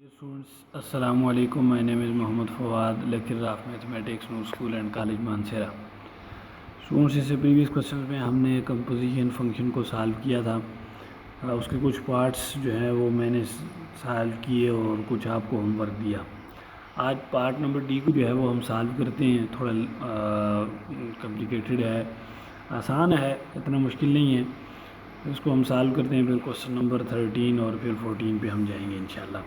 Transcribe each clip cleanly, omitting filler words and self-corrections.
Students, Assalamu alaikum. My name is Mohammad Fawad, lecturer of Mathematics, Noor School and College Mansehra. Students, इससे previous question में हमने composition function को solve किया था। उसके कुछ पार्ट्स जो हैं वो मैंने सॉल्व किए और कुछ आपको होमवर्क दिया। आज पार्ट नंबर डी को जो है वो हम सॉल्व करते हैं। थोड़ा कॉम्प्लिकेटेड है, आसान है, इतना मुश्किल नहीं है। इसको हम सॉल्व करते हैं, फिर क्वेश्चन नंबर 13 और फिर 14 पे हम जाएंगे इंशाल्लाह।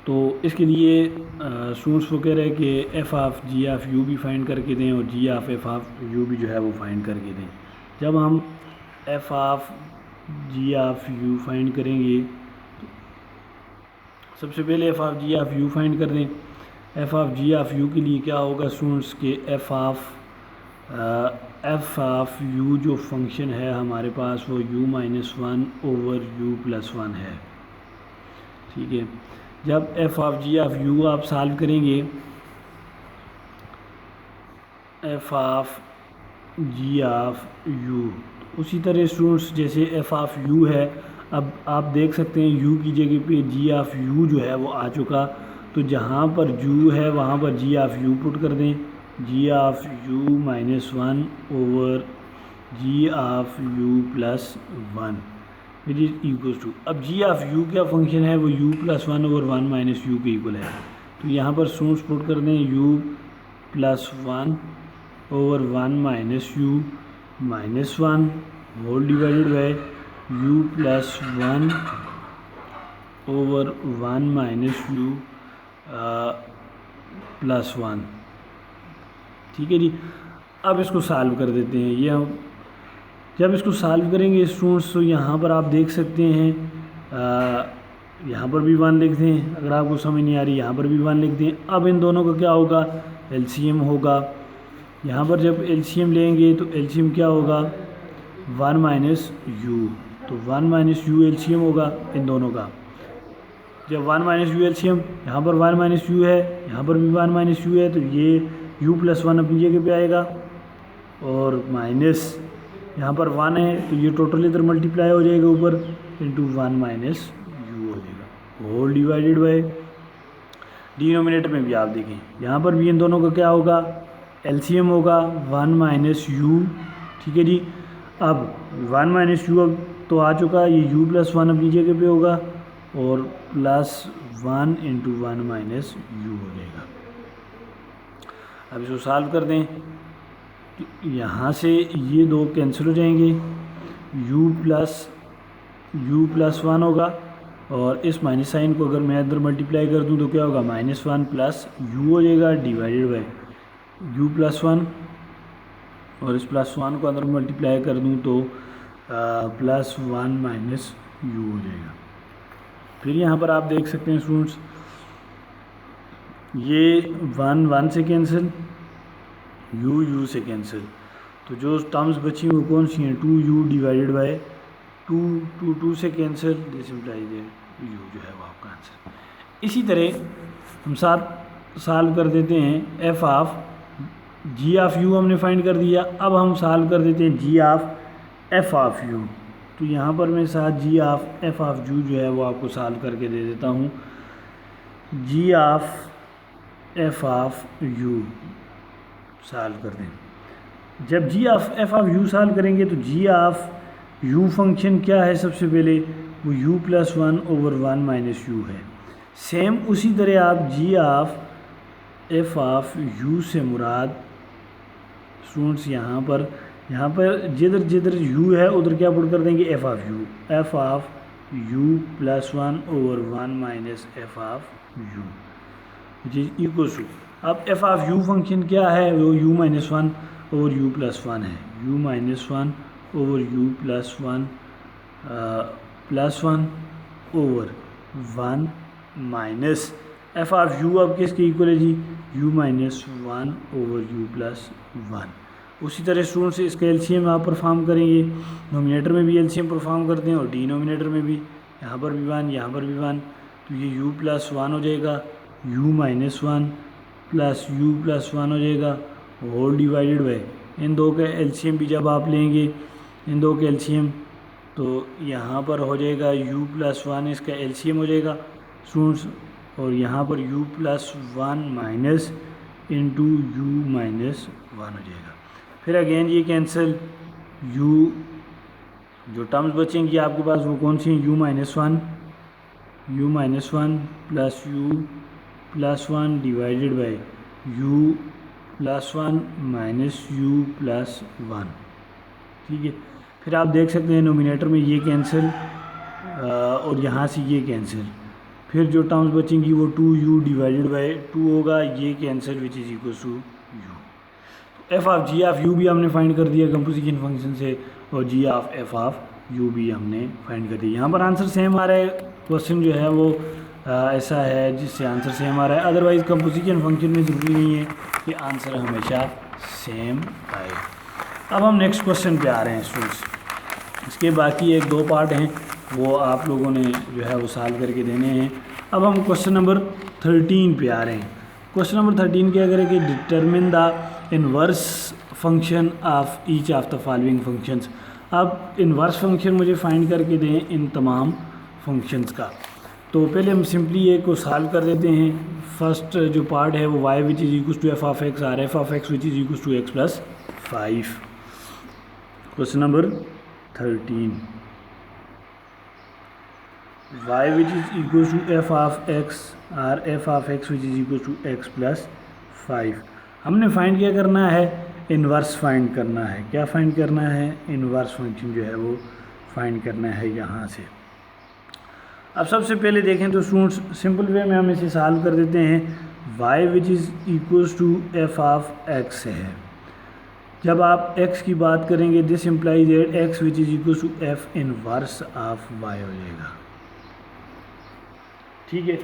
तो इसके लिए स्टूडेंट्स वो कह रहे हैं कि f of ji of u भी फाइंड करके दें और g of f of u भी जो है वो फाइंड करके दें। जब हम f of ji of u find करेंगे तो सबसे पहले f of ji of u find कर दें। F of ji of u के लिए क्या होगा स्टूडेंट्स के एफ़ ऑफ यू जो फंक्शन है हमारे पास वो u minus one over U plus one है। ठीक है, जब f of ji of u आप सॉल्व करेंगे, f of ji of u, उसी तरह स्टूडेंट्स जैसे एफ़ ऑफ यू है, अब आप देख सकते हैं यू की जगह पे जी ऑफ यू जो है वो आ चुका। तो जहाँ पर यू है वहाँ पर जी ऑफ यू पुट कर दें, G of U minus one over G of U plus one which is equals to, अब जी ऑफ यू क्या फंक्शन है वो u plus one over one minus U के इक्वल है। तो यहाँ पर स्टूडेंट्स पुट कर दें u plus one over one minus U minus one whole divided by u plus one over one minus U plus one. ठीक है जी, अब इसको सॉल्व कर देते हैं। ये हम जब इसको सॉल्व करेंगे स्टूडेंट्स तो यहाँ पर आप देख सकते हैं, यहाँ पर भी वन लिख दें, अगर आपको समझ नहीं आ रही यहाँ पर भी वन लिख दें। अब इन दोनों का क्या होगा, एलसीएम होगा। यहाँ पर जब एलसीएम लेंगे तो एलसीएम क्या होगा, वन माइनस यू, तो वन माइनस यू एलसीएम होगा इन दोनों का। जब वन माइनस यू एलसीएम, यहाँ पर वन माइनस यू है, यहाँ पर भी वन माइनस यू है, तो ये यू प्लस वन अपनी जगह पे आएगा और माइनस यहाँ पर वन है तो ये टोटल इधर मल्टीप्लाई हो जाएगा ऊपर इंटू वन माइनस यू हो जाएगा होल डिवाइडेड बाय, डिनोमिनेटर में भी आप देखें यहाँ पर भी इन दोनों का क्या होगा, एलसीएम होगा वन माइनस यू। ठीक है जी, अब वन माइनस यू अब तो आ चुका, ये यू प्लस वन अपनी जगह पे होगा और plus one into one minus you हो जाएगा। अब इसको सॉल्व कर दें, यहाँ से ये दो कैंसिल हो जाएंगे, u प्लस वन होगा और इस माइनस साइन को अगर मैं इधर मल्टीप्लाई कर दूँ तो क्या होगा, माइनस वन प्लस u हो जाएगा divided by u plus one, और इस प्लस वन को अंदर मल्टीप्लाई कर दूँ तो प्लस वन माइनस u हो जाएगा। फिर यहाँ पर आप देख सकते हैं स्टूडेंट्स, ये वन वन से कैंसिल, यू से कैंसिल, तो जो टर्म्स बची वो कौन सी हैं, two u divided by two से कैंसिल, दिस इम्प्लाइज यू जो है वो आपका आंसर। इसी तरह हम साथ सॉल्व कर देते हैं F of ji of U हमने फाइंड कर दिया। अब हम सॉल्व कर देते हैं G of F of U. तो यहाँ पर मैं साथ G of F of you जो है वो आपको सॉल्व करके दे देता हूँ। G of F of U solve कर दें। जब G of F of U solve करेंगे तो जी ऑफ यू फंक्शन क्या है, सबसे पहले वो you plus one over one minus you है। सेम उसी तरह आप जी ऑफ एफ ऑफ यू से मुराद स्टूडेंट्स यहाँ पर जिधर जिधर यू है उधर क्या पुट कर देंगे, F of U, F of U plus one over one minus F of U which is equal to, अब एफ ऑफ यू फंक्शन क्या है, वो U minus one over U plus one है, U minus one over U plus one over one minus F of U अब किसके equal है जी, U minus one over U plus one. उसी तरह स्टूडेंट्स इसका एलसीएम आप परफॉर्म करेंगे, नोमिनेटर में भी एलसीएम परफॉर्म करते हैं और डिनोमिनेटर में भी, यहाँ पर भी वन यहाँ पर भी वन, तो ये यू प्लस वन हो जाएगा, you minus one plus you plus one हो जाएगा होल डिवाइडेड बाय, इन दो का एलसीएम भी जब आप लेंगे, इन दो का एलसीएम तो यहाँ पर हो जाएगा u प्लस वन, इसका एलसीएम हो जाएगा स्टूडेंट्स, और यहाँ पर u plus one minus into you minus one हो जाएगा। फिर अगेन ये कैंसिल, u जो टर्म्स बचेंगी आपके पास वो कौन सी हैं, u minus one plus u plus one divided by u plus one minus u plus one. ठीक है, फिर आप देख सकते हैं नोमिनेटर में ये कैंसिल और यहाँ से ये कैंसिल, फिर जो टर्म्स बचेंगी वो 2u डिवाइडेड बाई 2 होगा, ये cancel which is equal to u। F of ji of u भी हमने फाइंड कर दिया कंपोजिशन फंक्शन से, और g of F of u भी हमने फाइंड कर दिया। यहाँ पर आंसर सेम आ रहा है, क्वेश्चन जो है वो ऐसा है जिससे आंसर सेम आ रहा है, अदरवाइज़ कंपोजिशन फंक्शन में ज़रूरी नहीं है कि आंसर हमेशा सेम आए। अब हम नेक्स्ट क्वेश्चन पे आ रहे हैं स्टूडेंट्स। इसके बाकी एक दो पार्ट हैं वो आप लोगों ने जो है वो सॉल्व करके देने हैं। अब हम क्वेश्चन नंबर 13 पे आ रहे हैं। क्वेश्चन नंबर 13 क्या करें कि determine the inverse function of each of the following functions. अब इनवर्स फंक्शन मुझे फाइंड करके दें इन तमाम फंक्शंस का। तो पहले हम सिंपली ये को सॉल्व कर देते हैं। फर्स्ट जो पार्ट है वो y which is equal to F of x or F of x which is equal to x plus 5। Question number 13, y which is equal to F of x or F of x which is equal to x plus 5। हमने find क्या करना है, inverse find करना है। क्या find करना है, inverse function जो है वो फाइंड करना है यहाँ से। अब सबसे पहले देखें तो स्टूडेंट्स सिंपल वे में हम इसे सॉल्व कर देते हैं। y which is equals to F of x है। जब आप x की बात करेंगे this implies that x which is equals to f inverse of y हो जाएगा। ठीक है,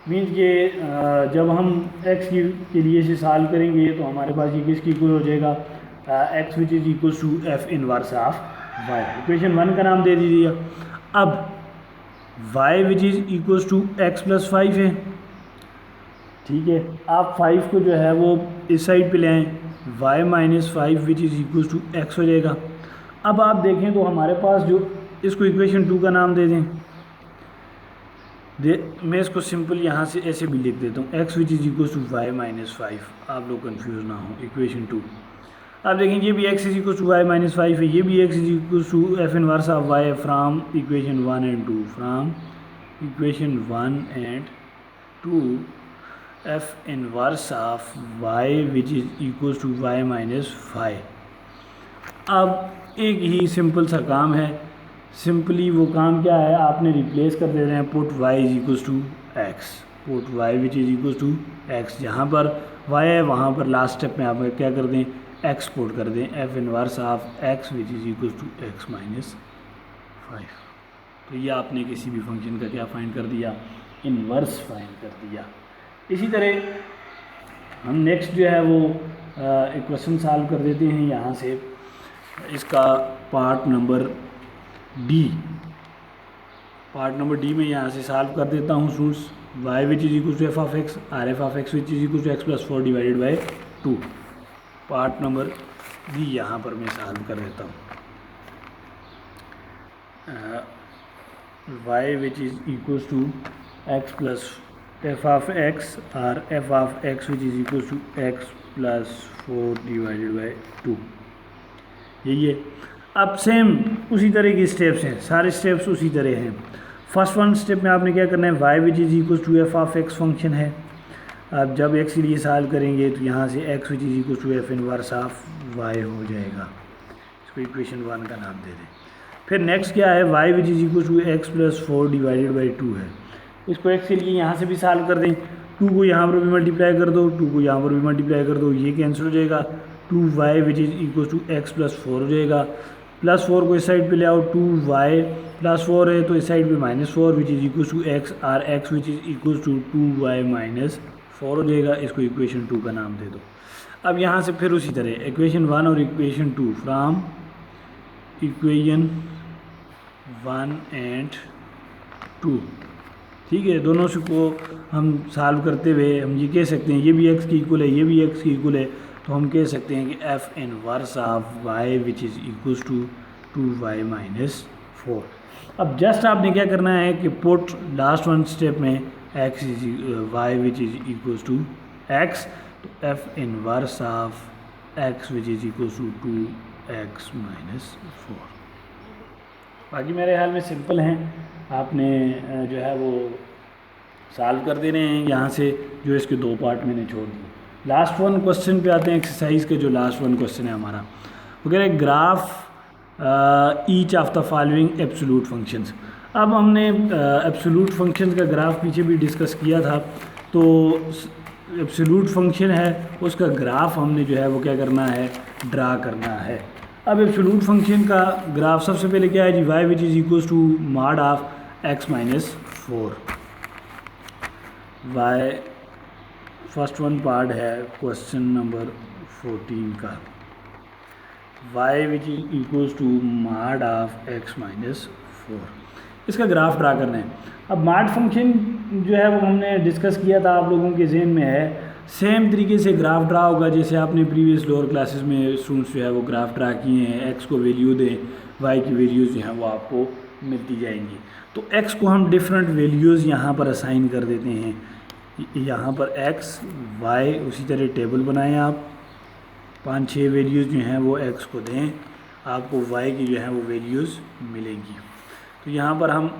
मीन्स ये जब हम x के लिए इसे सॉल्व करेंगे तो हमारे पास ये किसकी इक्वल हो जाएगा, x which is equals to f inverse of y। Equation 1 का नाम दे दीजिए। अब y which is equals to x plus 5 है। ठीक है, आप 5 को जो है वो इस साइड पे ले आएँ, y minus 5 which is equals to x हो जाएगा। अब आप देखें तो हमारे पास जो इसको इक्वेशन 2 का नाम दे दें, मैं इसको सिंपल यहाँ से ऐसे भी लिख देता हूँ, x which is equals to y minus 5, आप लोग कंफ्यूज ना हो। इक्वेशन 2 आप देखें ये भी x is equal to y minus 5 है, ये भी x is equal to f inverse of y from equation 1 and 2, from equation 1 and 2 f inverse of y which is equal to y minus 5। अब एक ही simple सा काम है, simply वो काम क्या है, आपने रिप्लेस कर दे रहे हैं put y is equal to x, put y which is equal to x। जहाँ पर y है वहाँ पर लास्ट स्टेप में आप क्या कर दें, x पुट कर दें, f inverse of x which is equal to x minus 5। तो ये आपने किसी भी फंक्शन का क्या फाइंड कर दिया, इनवर्स फाइंड कर दिया। इसी तरह हम नेक्स्ट जो है वो एक क्वेश्चन सॉल्व कर देते हैं यहाँ से। इसका part number D, part number D में यहाँ से सॉल्व कर देता हूँ students. y which is equal to F of x or F of x which is equal to x plus 4 divided by 2। Part number D यहाँ पर मैं solve कर देता हूँ। y which is equal to x plus F of X और F of x which is equal to x plus 4 divided by 2, यही है। अब सेम उसी तरह की स्टेप्स हैं, सारे स्टेप्स उसी तरह हैं। फर्स्ट वन स्टेप में आपने क्या करना है, y which is equal to F of x function है। अब जब x के लिए सॉल्व करेंगे तो यहाँ से x which is equal to f inverse of y हो जाएगा। इसको इक्वेशन 1 का नाम दे दें। फिर नेक्स्ट क्या है, y which is equal to x plus 4 divided by 2 है। इसको x के लिए यहाँ से भी सॉल्व कर दें, 2 को यहाँ पर भी मल्टीप्लाई कर दो, 2 को यहाँ पर भी मल्टीप्लाई कर दो, ये कैंसिल हो जाएगा। 2y which is equal to x plus 4 हो जाएगा। प्लस 4 को इस साइड पे ले आओ, 2y प्लस 4 है तो इस साइड पे minus 4 which is equal to x और x which is equal to 2y minus 4 हो जाएगा। इसको इक्वेशन 2 का नाम दे दो। अब यहाँ से फिर उसी तरह इक्वेशन 1 और इक्वेशन 2, फ्राम इक्वेशन 1 एंड 2, ठीक है, दोनों से को हम सॉल्व करते हुए हम ये कह सकते हैं ये भी x की इक्वल है, ये भी x की इक्वल है, तो हम कह सकते हैं कि f inverse of y which is equal to 2y minus 4। अब जस्ट आपने क्या करना है कि पुट लास्ट वन स्टेप में x is y which is equals to x, तो f inverse of x which is equals to 2x minus 4। बाकी मेरे ख्याल में सिंपल हैं, आपने जो है वो सॉल्व कर देने हैं यहाँ से, जो इसके दो पार्ट मैंने छोड़ दिए। लास्ट वन क्वेश्चन पे आते हैं, एक्सरसाइज के जो लास्ट वन क्वेश्चन है हमारा, वो कह रहे हैं graph each of the following absolute functions. अब हमने एब्सोल्यूट फंक्शंस का ग्राफ पीछे भी डिस्कस किया था, तो एब्सोल्यूट फंक्शन है उसका ग्राफ हमने जो है वो क्या करना है, ड्रा करना है। अब एब्सोल्यूट फंक्शन का ग्राफ सबसे पहले क्या है जी, y which is equals to mod of x minus 4। y first one part है क्वेश्चन नंबर 14 का, y which is equals to mod of x minus 4, इसका ग्राफ ड्रा करना है। अब मॉड फंक्शन जो है वो हमने डिस्कस किया था, आप लोगों के जहन में है, सेम तरीके से ग्राफ ड्रा होगा जैसे आपने प्रीवियस लोअर क्लासेस में स्टूडेंट्स जो है वो ग्राफ ड्रा किए हैं। x को वैल्यू दें, y की वैल्यूज़ जो हैं वो आपको मिलती जाएंगी। तो x को हम डिफरेंट वैल्यूज़ यहाँ पर असाइन कर देते हैं, यहाँ पर x y, उसी तरह टेबल बनाएं आप, 5-6 वैल्यूज़ जो हैं वो x को दें, आपको y की जो है वो वैल्यूज़ मिलेंगी। तो यहाँ पर हम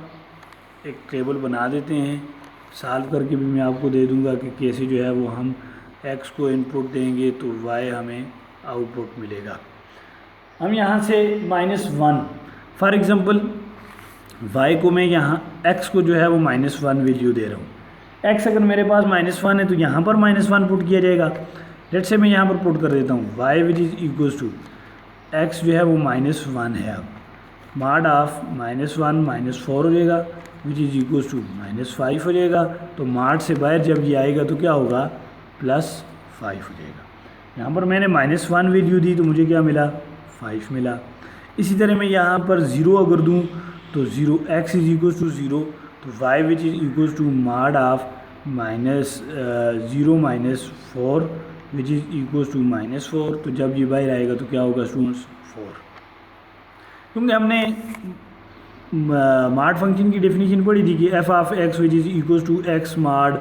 एक टेबल बना देते हैं, सॉल्व करके भी मैं आपको दे दूंगा कि कैसे जो है वो हम x को इनपुट देंगे तो y हमें आउटपुट मिलेगा। हम यहाँ से -1 फॉर एग्ज़ाम्पल y को मैं यहाँ x को जो है वो -1 वैल्यू दे रहा हूँ। x अगर मेरे पास -1 है तो यहाँ पर -1 पुट किया जाएगा। लेट से मैं यहाँ पर पुट कर देता हूँ y which is equals to x जो है वो -1 है। अब मॉड ऑफ -1 -4 हो जाएगा, विच इज़ इक्वल्स टू -5 हो जाएगा। तो मॉड से बाहर जब ये आएगा तो क्या होगा, +5 हो जाएगा। यहाँ पर मैंने -1 वैल्यू दी तो मुझे क्या मिला, 5 मिला। इसी तरह मैं यहाँ पर 0 अगर दूँ तो 0 x इज इक्वल्स टू 0, तो y which is equals to mod of -0 -4 which is equals to -4। तो जब ये बाहर आएगा तो क्या होगा स्टूडेंट्स, 4, क्योंकि हमने मॉड फंक्शन की डेफिनेशन पढ़ी थी कि f of x which is equals to x mod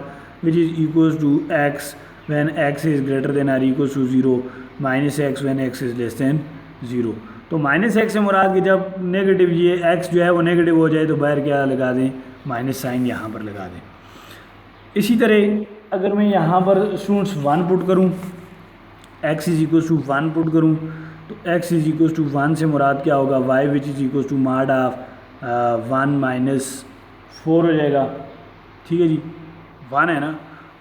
which is equals to x when x is greater than or equals to 0 -x when x is less than 0। तो -x से मुराद कि जब negative ये x जो है वो negative हो जाए तो बाहर क्या लगा दें, माइनस साइन यहाँ पर लगा दें। इसी तरह अगर मैं यहाँ पर स्टूडेंट्स 1 पुट करूँ, x is equals to 1 put करूँ, तो x इज़ इक्वल्स टू 1 से मुराद क्या होगा, y which is equals to mod of 1 -4 हो जाएगा। ठीक है जी, 1 है ना,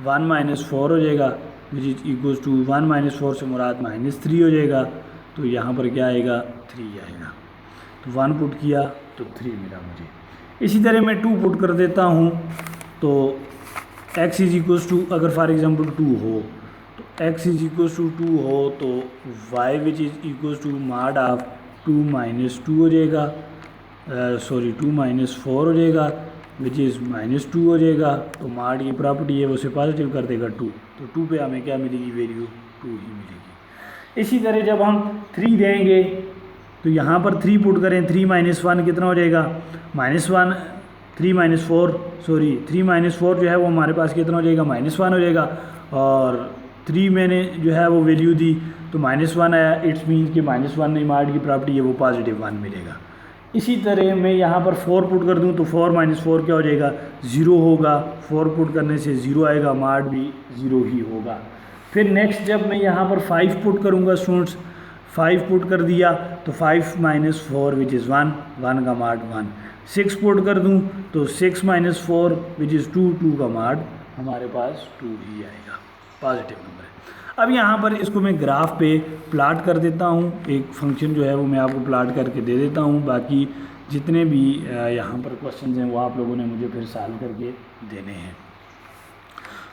1 -4 हो जाएगा, विच इज़ इक्वल्स टू 1 -4 से मुराद -3 हो जाएगा। तो यहाँ पर क्या आएगा, 3 आएगा। तो 1 पुट किया तो 3 मिला मुझे। इसी तरह मैं 2 पुट कर देता हूँ, तो x इज़ इक्वल्स टू अगर फॉर एग्ज़ाम्पल 2 हो, तो x इज़ इक्वल्स टू 2 हो तो y which is equals to mod of 2 -2 हो जाएगा, 2 -4 हो जाएगा, विच इज़ -2 हो जाएगा। तो मॉड की प्रॉपर्टी है वो से पॉजिटिव कर देगा 2, तो 2 पे हमें क्या मिलेगी वैल्यू, 2 ही मिलेगी। इसी तरह जब हम 3 देंगे तो यहाँ पर 3 पुट करें, 3 -1 कितना हो जाएगा, -1, 3 -4 3 -4 जो है वो हमारे पास कितना हो जाएगा, -1 हो जाएगा। और 3 मैंने जो है वो वैल्यू दी तो -1 आया, इट्स मीन कि -1 नहीं, मॉड की प्रॉपर्टी है वो +1 मिलेगा। इसी तरह मैं यहाँ पर 4 पुट कर दूँ तो 4 -4 क्या हो जाएगा, 0 होगा। 4 पुट करने से 0 आएगा, मॉड भी 0 ही होगा। फिर नेक्स्ट जब मैं यहाँ पर 5 पुट करूँगा स्टूडेंट्स, 5 पुट कर दिया तो 5 -4 विच इज़ 1 का मॉड 1। 6 पुट कर दूँ तो 6 -4 विच इज़ 2 का मॉड हमारे पास 2 ही आएगा, पॉजिटिव नंबर है। अब यहाँ पर इसको मैं ग्राफ पे प्लाट कर देता हूँ, एक फंक्शन जो है वो मैं आपको प्लाट करके दे देता हूँ। बाकी जितने भी यहाँ पर क्वेश्चन हैं वो आप लोगों ने मुझे फिर सॉल्व करके देने हैं।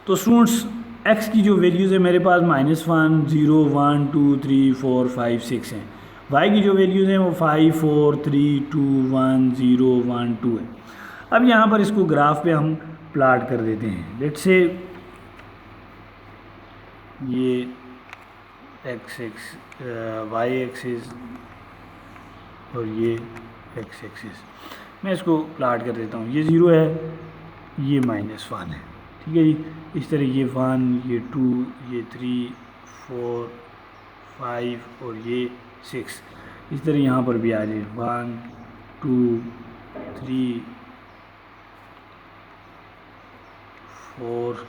तो स्टूडेंट्स x की जो वैल्यूज़ है मेरे पास -1 0 1 2 3 4 5 6 हैं। y की जो वैल्यूज़ हैं वो 5 4 3 2 1 0 1 2 है। अब यहाँ पर इसको ग्राफ पे हम प्लाट कर देते हैं। लेट्स से ये y एक्सिस और ये एक्स एक्सिस। मैं इसको प्लाट कर देता हूँ, ये 0 है, ये -1 है, ठीक है जी। इस तरह ये 1, ये 2, ये 3, 4, 5 और ये 6, इस तरह यहाँ पर भी आ जाए 1, 2, 3, 4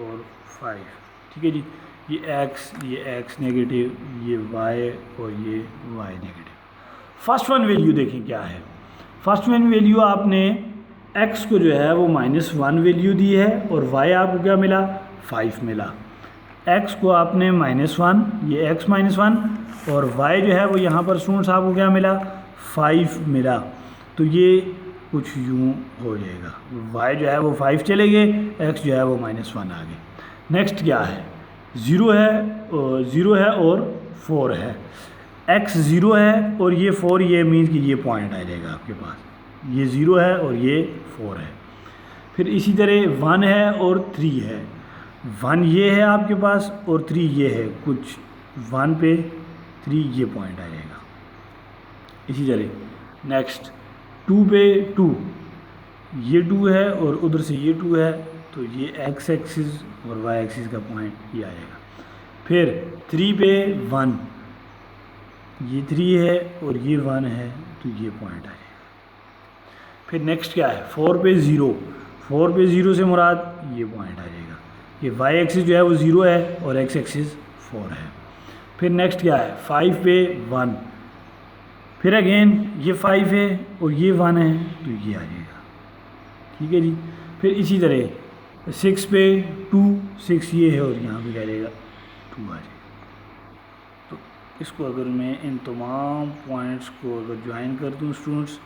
और 5, ठीक है जी। ये x नेगेटिव, ये y और ये y negative. First one value देखें क्या है। फर्स्ट वन वैल्यू आपने x को जो है वो -1 वैल्यू दी है और y आपको क्या मिला, 5 मिला। x को आपने -1, ये x -1 और y जो है वो यहाँ पर स्टूडेंट्स आपको क्या मिला, 5 मिला। तो ये कुछ यूँ हो जाएगा, y जो है वो 5 चले गए, x जो है वो -1 आ गए। नेक्स्ट क्या है, 0 है और 4 है। x 0 है और ये 4, ये मीन्स कि ये पॉइंट आ जाएगा आपके पास, ये 0 है और ये 4 है। फिर इसी तरह 1 है और 3 है, 1 ये है आपके पास और 3 ये है, कुछ 1 पे 3 ये पॉइंट आ जाएगा। इसी तरह नेक्स्ट 2 पे 2, ये 2 है और उधर से ये 2 है, तो ये x एक्सिस और y एक्सिस का पॉइंट ये आएगा। फिर 3 पे 1, ये 3 है और ये 1 है, तो ये पॉइंट आ जाएगा। फिर नेक्स्ट क्या है, 4 पे 0, 4 पे 0 से मुराद ये पॉइंट आ जाएगा। ये y एक्सिस जो है वो 0 है और x एक्सिस 4 है। फिर नेक्स्ट क्या है, 5 पे 1, फिर अगेन ये 5 है और ये 1 है, तो ये आ जाएगा, ठीक है जी। फिर इसी तरह 6 पे 2, 6 ये है और यहाँ पे क्या रहेगा, 2 आ जाएगा। तो इसको अगर मैं इन तमाम पॉइंट्स को अगर ज्वाइन कर दूँ स्टूडेंट्स,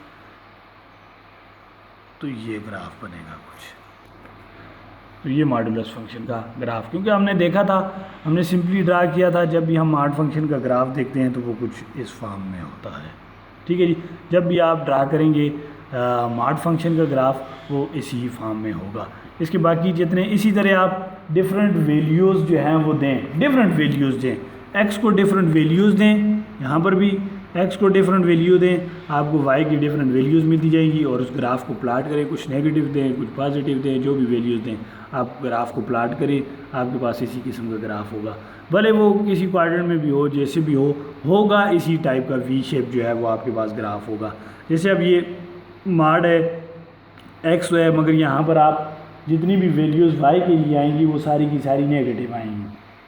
तो ये ग्राफ बनेगा कुछ। तो ये मॉडुलस फंक्शन का ग्राफ, क्योंकि हमने देखा था, हमने सिंपली ड्रा किया था, जब भी हम मॉड फंक्शन का ग्राफ देखते हैं तो वो कुछ इस फॉर्म में होता है, ठीक है जी। जब भी आप ड्रा करेंगे मॉड फंक्शन का ग्राफ, वो इसी फॉर्म में होगा। इसके बाकी जितने, इसी तरह आप डिफरेंट वैल्यूज़ जो हैं वो दें, डिफरेंट वैल्यूज़ दें, x को डिफरेंट वैल्यूज़ दें, यहाँ पर भी x को डिफरेंट वैल्यू दें, आपको y की डिफरेंट वैल्यूज़ मिलती जाएंगी और उस ग्राफ को प्लाट करें, कुछ नेगेटिव दें, कुछ पॉजिटिव दें, जो भी वैल्यूज़ दें, आप ग्राफ को प्लाट करें, आपके पास इसी किस्म का ग्राफ होगा। भले वो किसी क्वाड्रेंट में भी हो, जैसे भी हो, होगा इसी टाइप का वी शेप जो है वो आपके पास ग्राफ होगा। जैसे अब ये मॉड है, x है, मगर यहाँ पर आप जितनी भी वैल्यूज़ y के लिए आएंगी वो सारी की सारी नेगेटिव आएंगी,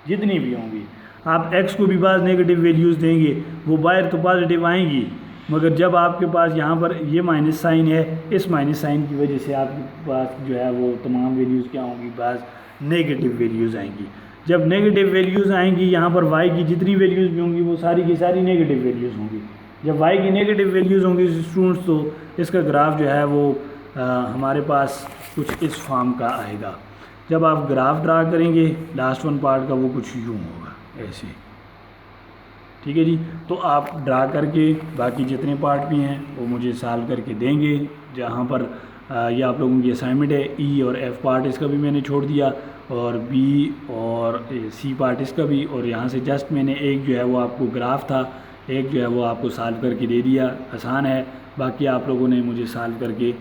जितनी भी होंगी। आप x को भी बाज़ नेगेटिव वैल्यूज़ देंगे, वो बाहर तो पॉजिटिव आएंगी, मगर जब आपके पास यहाँ पर ये माइनस साइन है, इस माइनस साइन की वजह से आपके पास जो है वो तमाम वैल्यूज़ क्या होंगी, बाज़ नेगेटिव वैल्यूज़ आएंगी। जब नेगेटिव वैल्यूज़ आएंगी, यहाँ पर y की जितनी वैल्यूज़ भी होंगी वो सारी की सारी नेगेटिव वैल्यूज़ होंगी। जब y की नेगेटिव वैल्यूज़ होंगी स्टूडेंट्स, तो इसका ग्राफ जो है वो हमारे पास कुछ इस फॉर्म का आएगा। जब आप ग्राफ ड्रा करेंगे लास्ट वन पार्ट का, वो कुछ यूँ होगा ऐसे, ठीक है जी। तो आप ड्रा करके बाकी जितने पार्ट भी हैं वो मुझे सॉल्व करके देंगे। जहाँ पर ये आप लोगों की असाइनमेंट है, ई और एफ पार्ट इसका भी मैंने छोड़ दिया, और बी और सी पार्ट इसका भी, और यहाँ से जस्ट मैंने एक जो है वो आपको ग्राफ था, एक जो है वो आपको सॉल्व करके दे दिया। आसान है, बाकी आप लोगों ने मुझे सॉल्व करके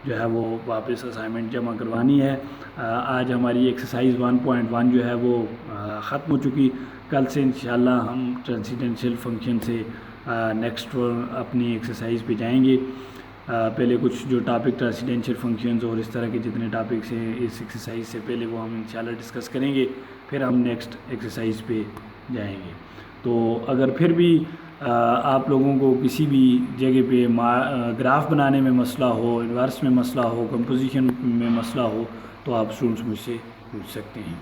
जो है वो वापस असाइनमेंट जमा करवानी है। आज हमारी एक्सरसाइज 1.1 जो है वो ख़त्म हो चुकी। कल से इंशाल्लाह हम ट्रांसेंडेंशियल फंक्शन से नेक्स्ट अपनी एक्सरसाइज पे जाएंगे। पहले कुछ जो टॉपिक ट्रांसेंडेंशियल फंक्शंस और इस तरह के जितने टॉपिक्स हैं इस एक्सरसाइज से पहले, वो हम इंशाल्लाह डिस्कस करेंगे, फिर हम नेक्स्ट एक्सरसाइज पे जाएंगे। तो अगर फिर भी आप लोगों को किसी भी जगह पे ग्राफ बनाने में मसला हो, इन्वर्स में मसला हो, कंपोजिशन में मसला हो, तो आप स्टूडेंट्स मुझसे पूछ सकते हैं।